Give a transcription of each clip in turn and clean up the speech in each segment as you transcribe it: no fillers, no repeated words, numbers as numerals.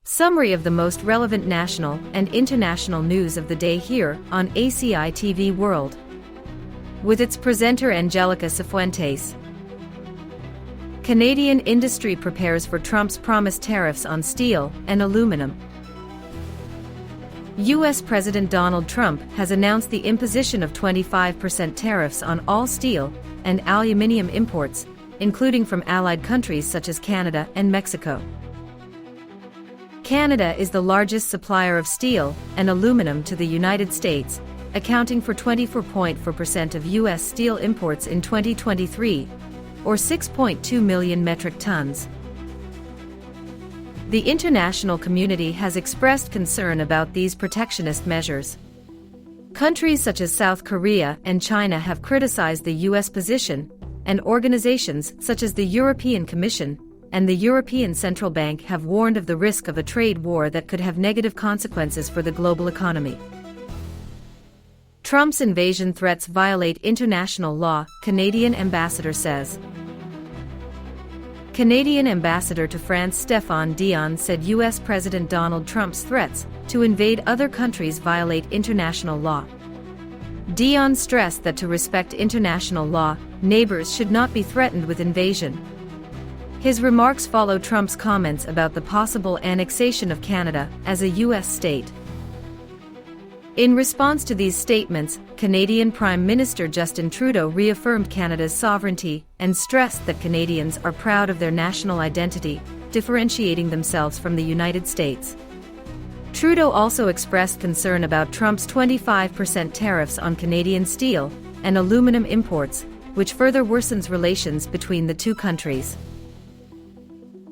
Summary of the most relevant national and international news of the day here on ACI TV World. With its presenter Angelica Cifuentes. Canadian industry prepares for Trump's promised tariffs on steel and aluminum. U.S. President Donald Trump has announced the imposition of 25% tariffs on all steel and aluminum imports, including from allied countries such as Canada and Mexico. Canada is the largest supplier of steel and aluminum to the United States, accounting for 24.4% of U.S. steel imports in 2023, or 6.2 million metric tons. The international community has expressed concern about these protectionist measures. Countries such as South Korea and China have criticized the U.S. position, and organizations such as the European Commission and the European Central Bank have warned of the risk of a trade war that could have negative consequences for the global economy. Trump's invasion threats violate international law, Canadian ambassador says. Canadian ambassador to France Stéphane Dion said U.S. President Donald Trump's threats to invade other countries violate international law. Dion stressed that to respect international law, neighbors should not be threatened with invasion. His remarks follow Trump's comments about the possible annexation of Canada as a U.S. state. In response to these statements, Canadian Prime Minister Justin Trudeau reaffirmed Canada's sovereignty and stressed that Canadians are proud of their national identity, differentiating themselves from the United States. Trudeau also expressed concern about Trump's 25% tariffs on Canadian steel and aluminum imports, which further worsens relations between the two countries.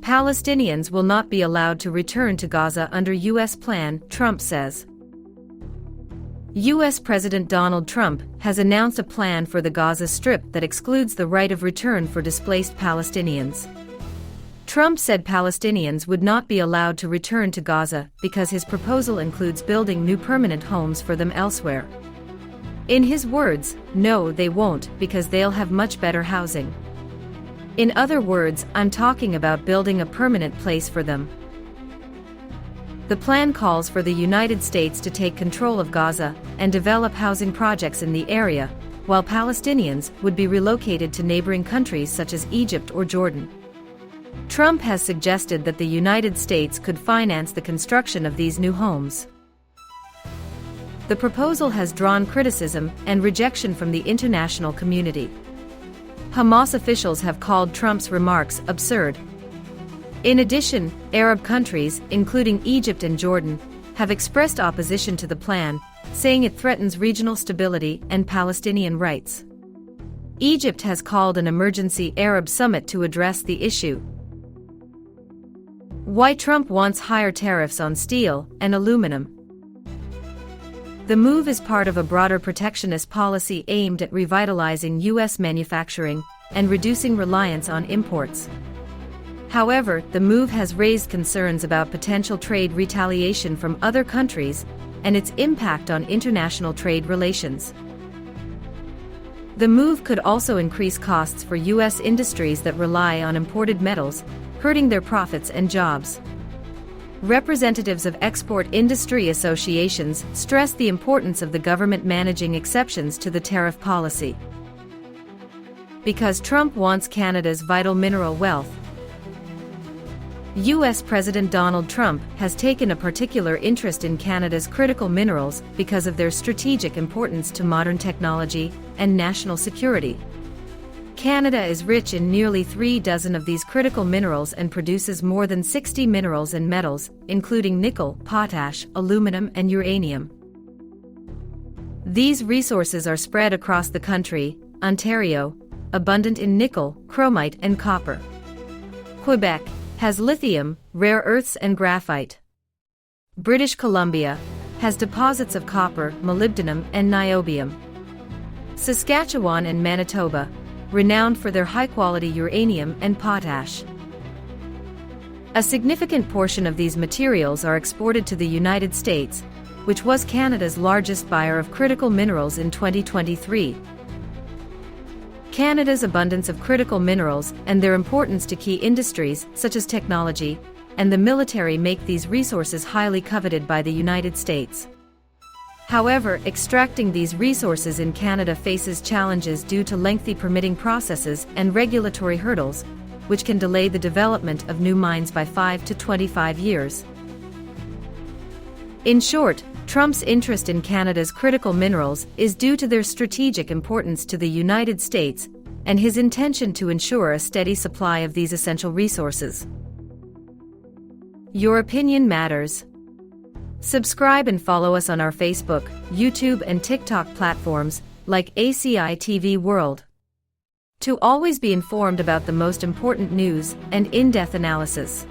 Palestinians will not be allowed to return to Gaza under U.S. plan, Trump says. U.S. President Donald Trump has announced a plan for the Gaza Strip that excludes the right of return for displaced Palestinians. Trump said Palestinians would not be allowed to return to Gaza because his proposal includes building new permanent homes for them elsewhere. In his words, no, they won't, because they'll have much better housing. In other words, I'm talking about building a permanent place for them. The plan calls for the United States to take control of Gaza and develop housing projects in the area, while Palestinians would be relocated to neighboring countries such as Egypt or Jordan. Trump has suggested that the United States could finance the construction of these new homes. The proposal has drawn criticism and rejection from the international community. Hamas officials have called Trump's remarks absurd. In addition, Arab countries, including Egypt and Jordan, have expressed opposition to the plan, saying it threatens regional stability and Palestinian rights. Egypt has called an emergency Arab summit to address the issue. Why Trump wants higher tariffs on steel and aluminum. The move is part of a broader protectionist policy aimed at revitalizing U.S. manufacturing and reducing reliance on imports. However, the move has raised concerns about potential trade retaliation from other countries and its impact on international trade relations. The move could also increase costs for U.S. industries that rely on imported metals, hurting their profits and jobs. Representatives of export industry associations stress the importance of the government managing exceptions to the tariff policy. Because Trump wants Canada's vital mineral wealth. U.S. President Donald Trump has taken a particular interest in Canada's critical minerals because of their strategic importance to modern technology and national security. Canada is rich in nearly 36 of these critical minerals and produces more than 60 minerals and metals, including nickel, potash, aluminum, and uranium. These resources are spread across the country. Ontario, abundant in nickel, chromite, and copper. Quebec has lithium, rare earths, and graphite. British Columbia has deposits of copper, molybdenum, and niobium. Saskatchewan and Manitoba, renowned for their high-quality uranium and potash. A significant portion of these materials are exported to the United States, which was Canada's largest buyer of critical minerals in 2023. Canada's abundance of critical minerals and their importance to key industries such as technology and the military make these resources highly coveted by the United States. However, extracting these resources in Canada faces challenges due to lengthy permitting processes and regulatory hurdles, which can delay the development of new mines by 5 to 25 years. In short, Trump's interest in Canada's critical minerals is due to their strategic importance to the United States and his intention to ensure a steady supply of these essential resources. Your opinion matters. Subscribe and follow us on our Facebook, YouTube, and TikTok platforms like ACI TV World to always be informed about the most important news and in-depth analysis.